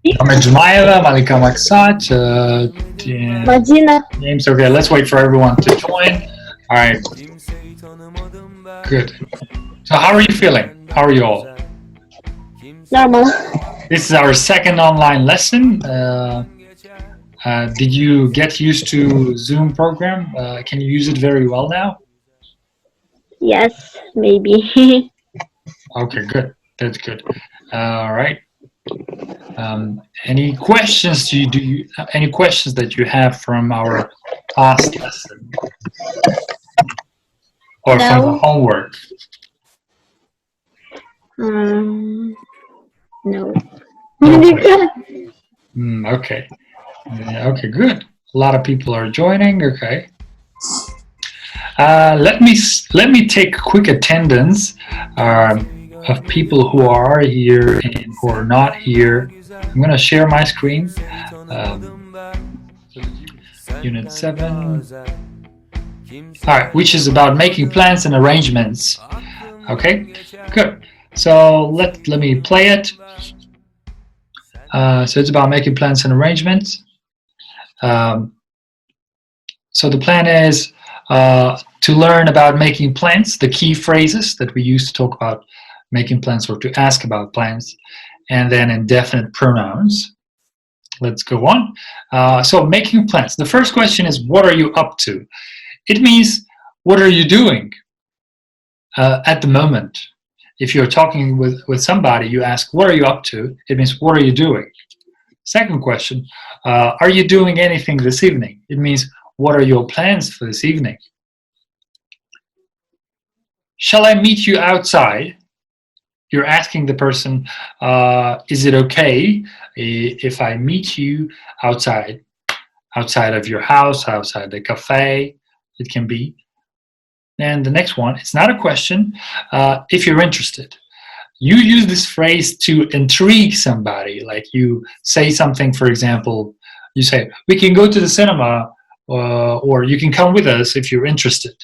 Ahmed Jumaila, Malika Maksat, Madina. James. Okay, let's wait for everyone to join. All right, good. So how are you feeling? How are you all? Normal. This is our second online lesson. Did you get used to Zoom program? Can you use it very well now? Yes, maybe. Okay, good. That's good. All right. Any questions? Any questions that you have from our past lesson or from the No. homework? No. Okay. Okay. Okay. Good. A lot of people are joining. Okay. Let me take quick attendance of people who are here and who are not here. I'm going to share my screen. Unit 7. All right, which is about making plans and arrangements. Okay, good. So let me play it. So it's about making plans and arrangements. So the plan is to learn about making plans, the key phrases that we use to talk about making plans or to ask about plans, and then indefinite pronouns. Let's go on. So making plans. The first question is, what are you up to? It means, what are you doing at the moment? If you're talking with somebody, you ask, what are you up to? It means, what are you doing? Second question, are you doing anything this evening? It means, what are your plans for this evening? Shall I meet you outside? You're asking the person, is it okay if I meet you outside of your house, outside the cafe? It can be. And the next one, it's not a question. If you're interested, you use this phrase to intrigue somebody. Like you say something, for example, you say, we can go to the cinema, or you can come with us if you're interested.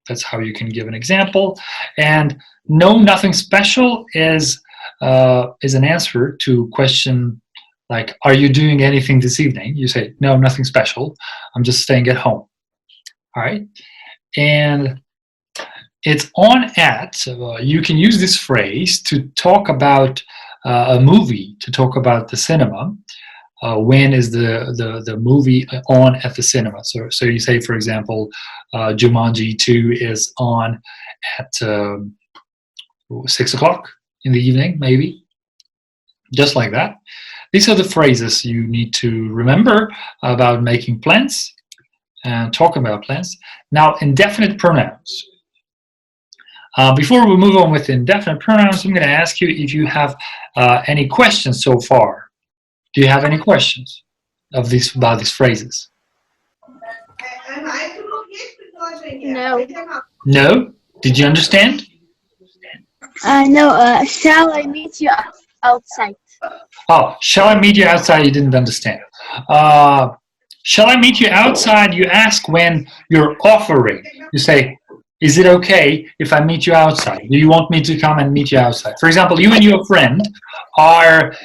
That's how you can give an example. And no, nothing special is an answer to question like, are you doing anything this evening? You say, no, nothing special. I'm just staying at home. All right. And it's on at. So, you can use this phrase to talk about a movie, to talk about the cinema. When is the movie on at the cinema? So you say, for example, Jumanji 2 is on at 6 o'clock in the evening, maybe. Just like that. These are the phrases you need to remember about making plans and talking about plans. Now, indefinite pronouns. Before we move on with indefinite pronouns, I'm going to ask you if you have any questions so far. Do you have any questions about these phrases? No. No? Did you understand? No. Shall I meet you outside? Oh, shall I meet you outside? You didn't understand. Shall I meet you outside? You ask when you're offering. You say, is it okay if I meet you outside? Do you want me to come and meet you outside? For example, you and your friend are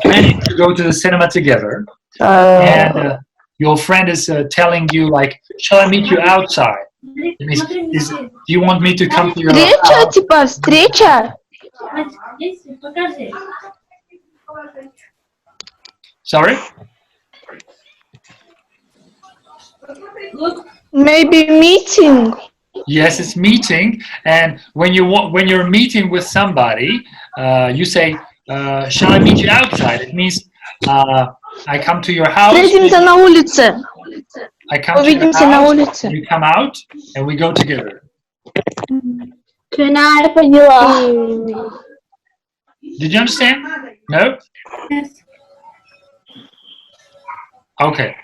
planning to go to the cinema together, and your friend is telling you, like, shall I meet you outside? It means, do you want me to come to your house? Встреча, типа встреча. Sorry? Maybe meeting. Yes, it's meeting, and when you're meeting with somebody, you say, "Shall I meet you outside?" It means I come to your house. Встретимся на улице. I come to your Увидимся на house. улице. You come out, and we go together. Я поняла. Did you understand? No? Okay.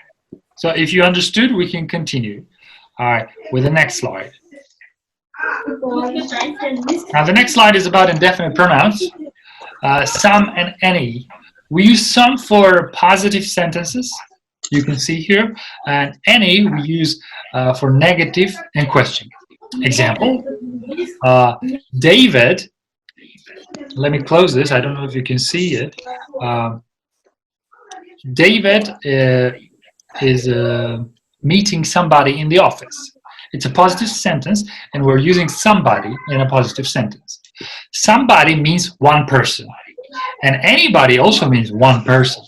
So if you understood, we can continue. All right, with the next slide. Now the next slide is about indefinite pronouns. Some and any. We use some for positive sentences. You can see here. And any we use for negative and question. Example, David let me close this. I don't know if you can see it. David is meeting somebody in the office. It's a positive sentence, and we're using somebody in a positive sentence. Somebody means one person, and anybody also means one person.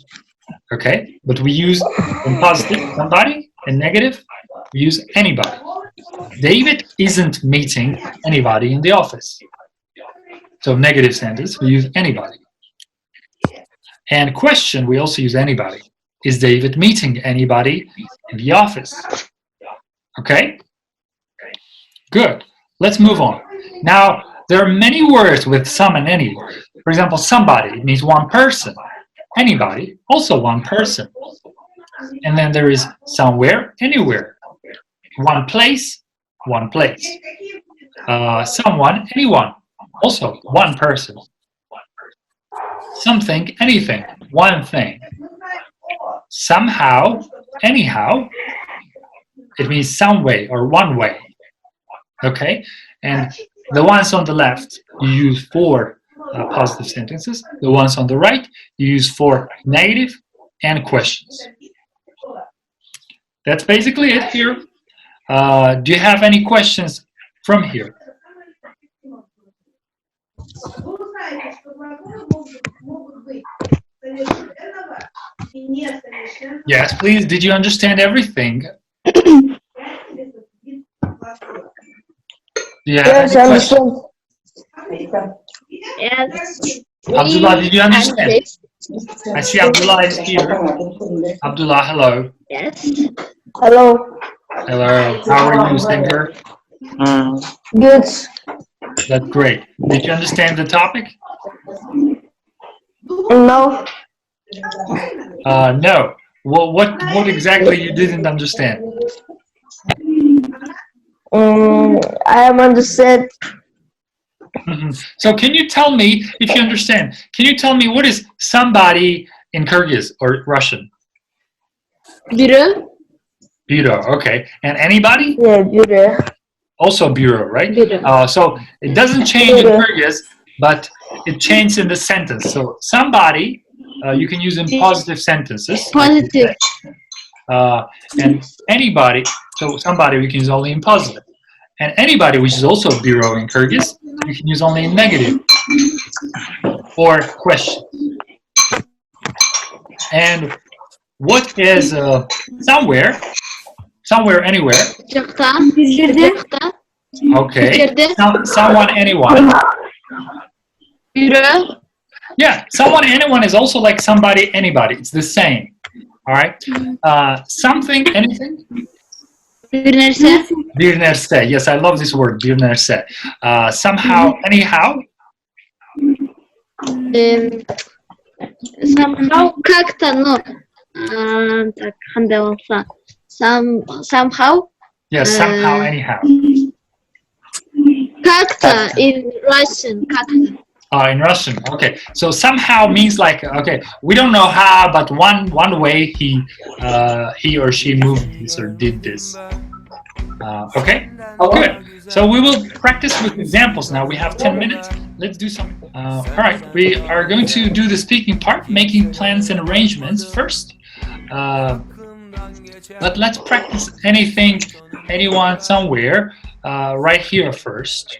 Okay, but we use in positive somebody, and negative we use anybody. David isn't meeting anybody in the office. So negative sentence we use anybody. And question we also use anybody. Is David meeting anybody in the office? Okay? Good. Let's move on. Now, there are many words with some and any. For example, somebody means one person. Anybody, also one person. And then there is somewhere, anywhere. One place, one place. Someone, anyone, also one person. Something, anything, one thing. Somehow, anyhow, it means some way or one way. Okay? And the ones on the left you use for positive sentences. The ones on the right you use for negative and questions. That's basically it here. Do you have any questions from here? Yes, please. Did you understand everything? Do you have Yes, any I questions? understand. Yes. Abdullah, did you understand? Yes. I see Abdullah is here. Abdullah, hello. Yes. Hello. Hello. How are you, Singer? Good. That's great. Did you understand the topic? No. No. Well, what exactly you didn't understand? I am understand. So can you tell me, if you understand, can you tell me what is somebody in Kyrgyz or Russian? Biri. Bureau, okay. And anybody? Yeah, bureau. Also bureau, right? Bureau. So it doesn't change in Kyrgyz, but it changes in the sentence. So somebody, you can use in positive sentences. Positive. And anybody, so somebody we can use only in positive. And anybody, which is also bureau in Kyrgyz, you can use only in negative or question. And what is somewhere, anywhere? Okay. Someone, anyone. Biri. Yeah, someone, anyone is also like somebody, anybody. It's the same. All right. Something, anything. Bir nerse. Bir nerse. Yes, I love this word. Bir nerse. Somehow, anyhow. Somehow. Как-то, ну. Так, хандалса. Somehow. Yes, somehow, anyhow. Как-то in Russian. Как-то. In Russian, okay. So somehow means like, okay, we don't know how, but one way he or she moved this or did this. Okay, good. So we will practice with examples now. We have 10 minutes. Let's do some. All right, we are going to do the speaking part, making plans and arrangements first. But let's practice anything, anyone, somewhere, right here first.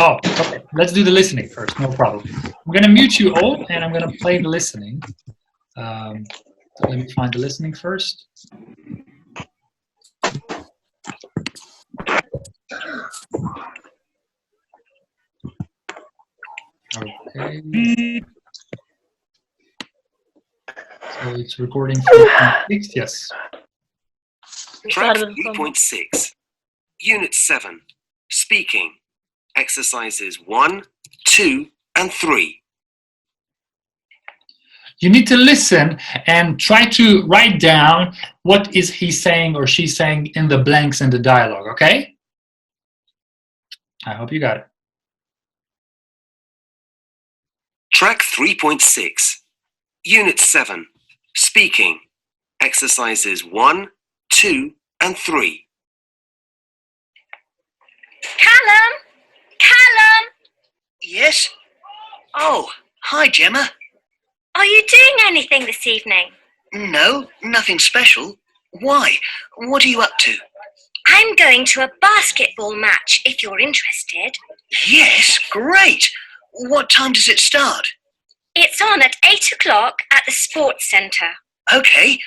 Oh, okay. Let's do the listening first. No problem. I'm going to mute you all, and I'm going to play the listening. So let me find the listening first. Okay. So it's recording 3.6. Yes. Track 3.6, Unit 7, Speaking. Exercises 1, 2, and 3. You need to listen and try to write down what is he saying or she saying in the blanks in the dialogue, okay? I hope you got it. Track 3.6, Unit 7, Speaking. Exercises 1, 2, and 3. Callum! Callum! Yes? Oh, hi, Gemma. Are you doing anything this evening? No, nothing special. Why? What are you up to? I'm going to a basketball match if you're interested. Yes, great. What time does it start? It's on at 8 o'clock at the sports centre. Okay.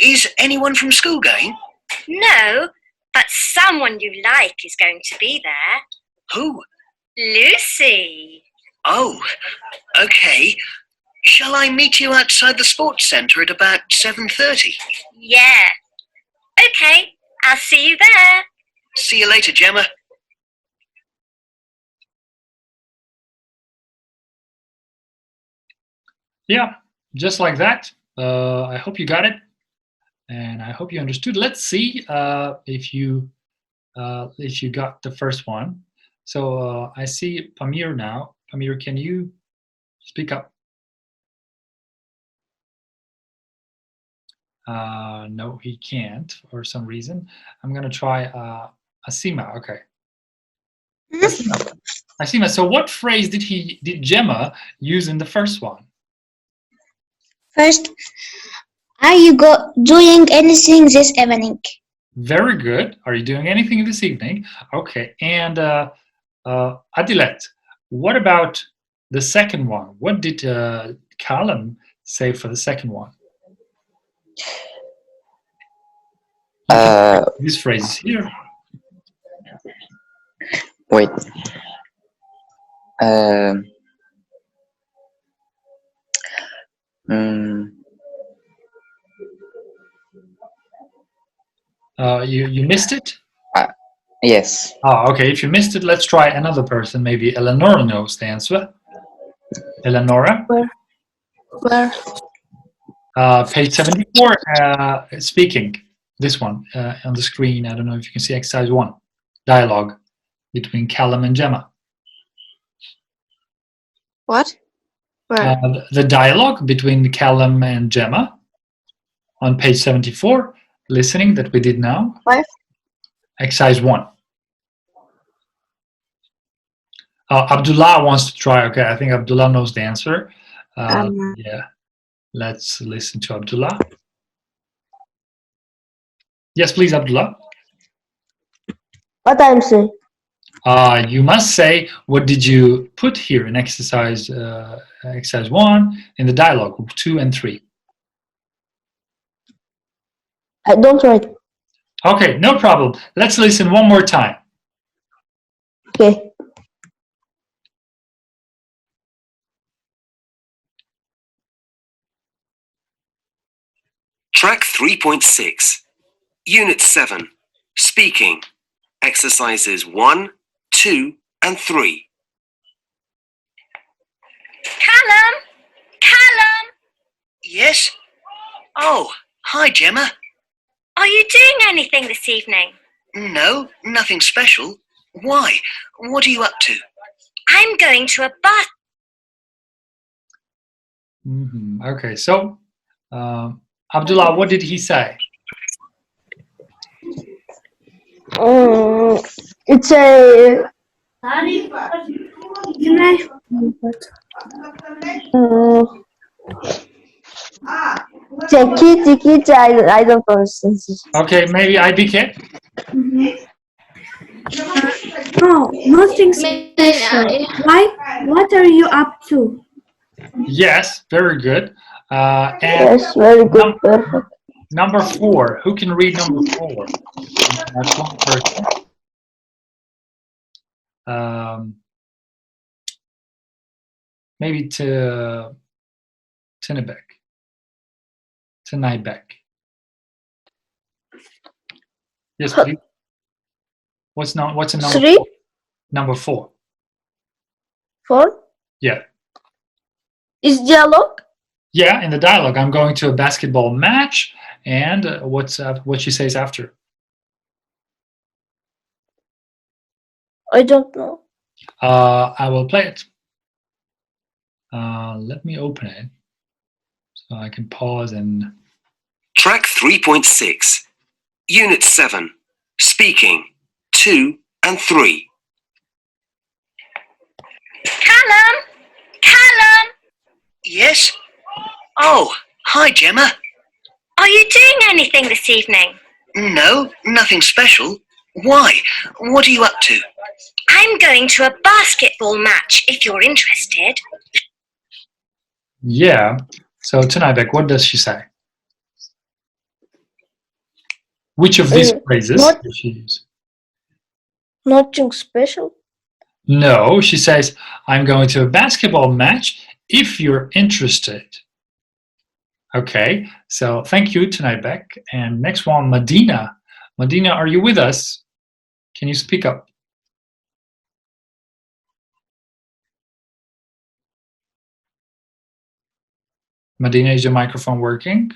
Is anyone from school going? No, but someone you like is going to be there. Who? Lucy. Oh, okay. Shall I meet you outside the sports centre at about 7:30? Yeah. Okay, I'll see you there. See you later, Gemma. Yeah, just like that. I hope you got it, and I hope you understood. Let's see if you got the first one. So I see Pamir now. Pamir, can you speak up? No, he can't for some reason. I'm gonna try Asima. Okay. Asima. So what phrase did Gemma use in the first one? First, are you doing anything this evening? Very good. Are you doing anything this evening? Okay. And Adilet, what about the second one? What did Callum say for the second one? This phrase is here. Wait. You missed it? Yes. Oh, okay. If you missed it, let's try another person. Maybe Eleonora knows the answer. Eleonora? Where? Page 74, speaking. This one on the screen. I don't know if you can see exercise 1. Dialogue between Callum and Gemma. What? Where? The dialogue between Callum and Gemma on page 74. Listening that we did now. 5. Exercise 1. Abdullah wants to try. Okay, I think Abdullah knows the answer. Yeah, let's listen to Abdullah. Yes, please, Abdullah. What I'm saying? You must say what did you put here in exercise 1 in the dialogue 2 and 3. I don't write. Okay, no problem. Let's listen one more time. Okay. Track 3.6. Unit 7. Speaking. Exercises 1, 2, and 3. Callum! Callum! Yes? Oh, hi, Gemma. Are you doing anything this evening? No, nothing special. Why? What are you up to? I'm going to a Okay, so Abdullah, what did he say? It's a. Tiki, I don't understand. Okay, maybe IBK? No, nothing special. Why? What are you up to? Yes, very good. And Yes, very good. Perfect. number 4. Who can read number 4? That's one person. Maybe to Tinebek. Yes, please. What's a number 3? 4? Number 4. 4? Yeah. Is dialogue? Yeah, in the dialogue, I'm going to a basketball match, and what she says after. I don't know. I will play it. Let me open it so I can pause and. Track 3.6. Unit 7. Speaking. 2 and 3. Callum! Yes? Oh, hi, Gemma. Are you doing anything this evening? No, nothing special. Why? What are you up to? I'm going to a basketball match if you're interested. Yeah. So tonight, what does she say? Which of these phrases Not does she use? nothing special. No, she says, I'm going to a basketball match if you're interested. Okay, so thank you, tonight, Beck. And next one, Medina. Medina, are you with us? Can you speak up? Medina, is your microphone working?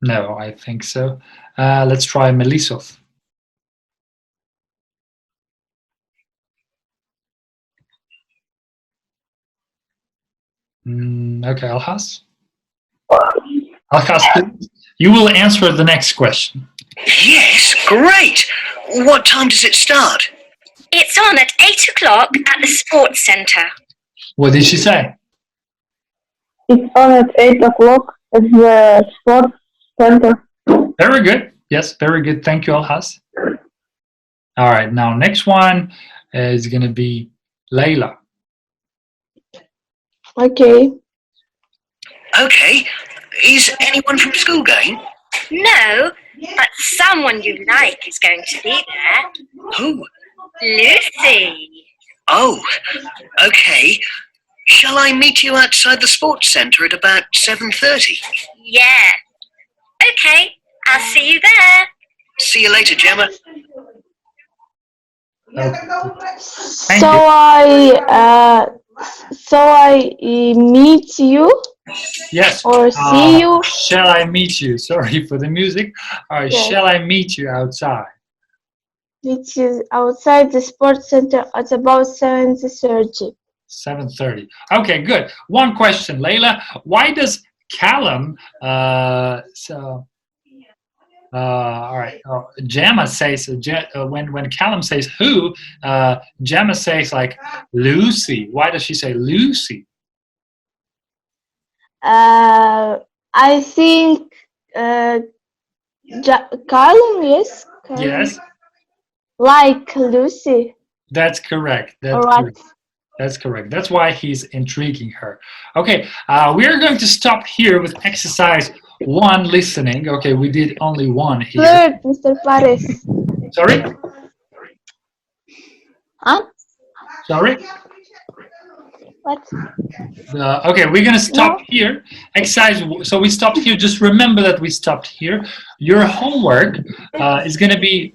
No, I think so. Let's try Melisov. Okay, Alhas. Alhas, please. You will answer the next question. Yes, great. What time does it start? It's on at 8 o'clock at the sports centre. What did she say? It's on at 8 o'clock at the sports center. Very good. Yes, very good. Thank you, Alhas. All right, now next one is going to be Layla. Okay. Okay. Is anyone from school going? No, but someone you like is going to be there. Who? Lucy. Oh, okay. Shall I meet you outside the sports centre at about 7:30? Yeah. Okay, I'll see you there. See you later, Gemma. Okay. So I meet you Yes. or see you. Shall I meet you? Sorry for the music. All right. Yes. Shall I meet you outside? Which is outside the sports center at about 7:30. 7:30. Okay, good. One question, Layla. Why does Callum? All right. Gemma says when Callum says who, Gemma says like Lucy. Why does she say Lucy? I think Callum, yes. Callum. Yes, Like Lucy. that's correct. That's All right. correct. That's correct. That's why he's intriguing her. Okay, we are going to stop here with exercise 1, listening. Okay, we did only 1 here. Flirt, Mr. Paris. Sorry? Huh? Sorry? What? Okay, we're gonna stop here. Exercise. So we stopped here. Just remember that we stopped here. Your homework is gonna be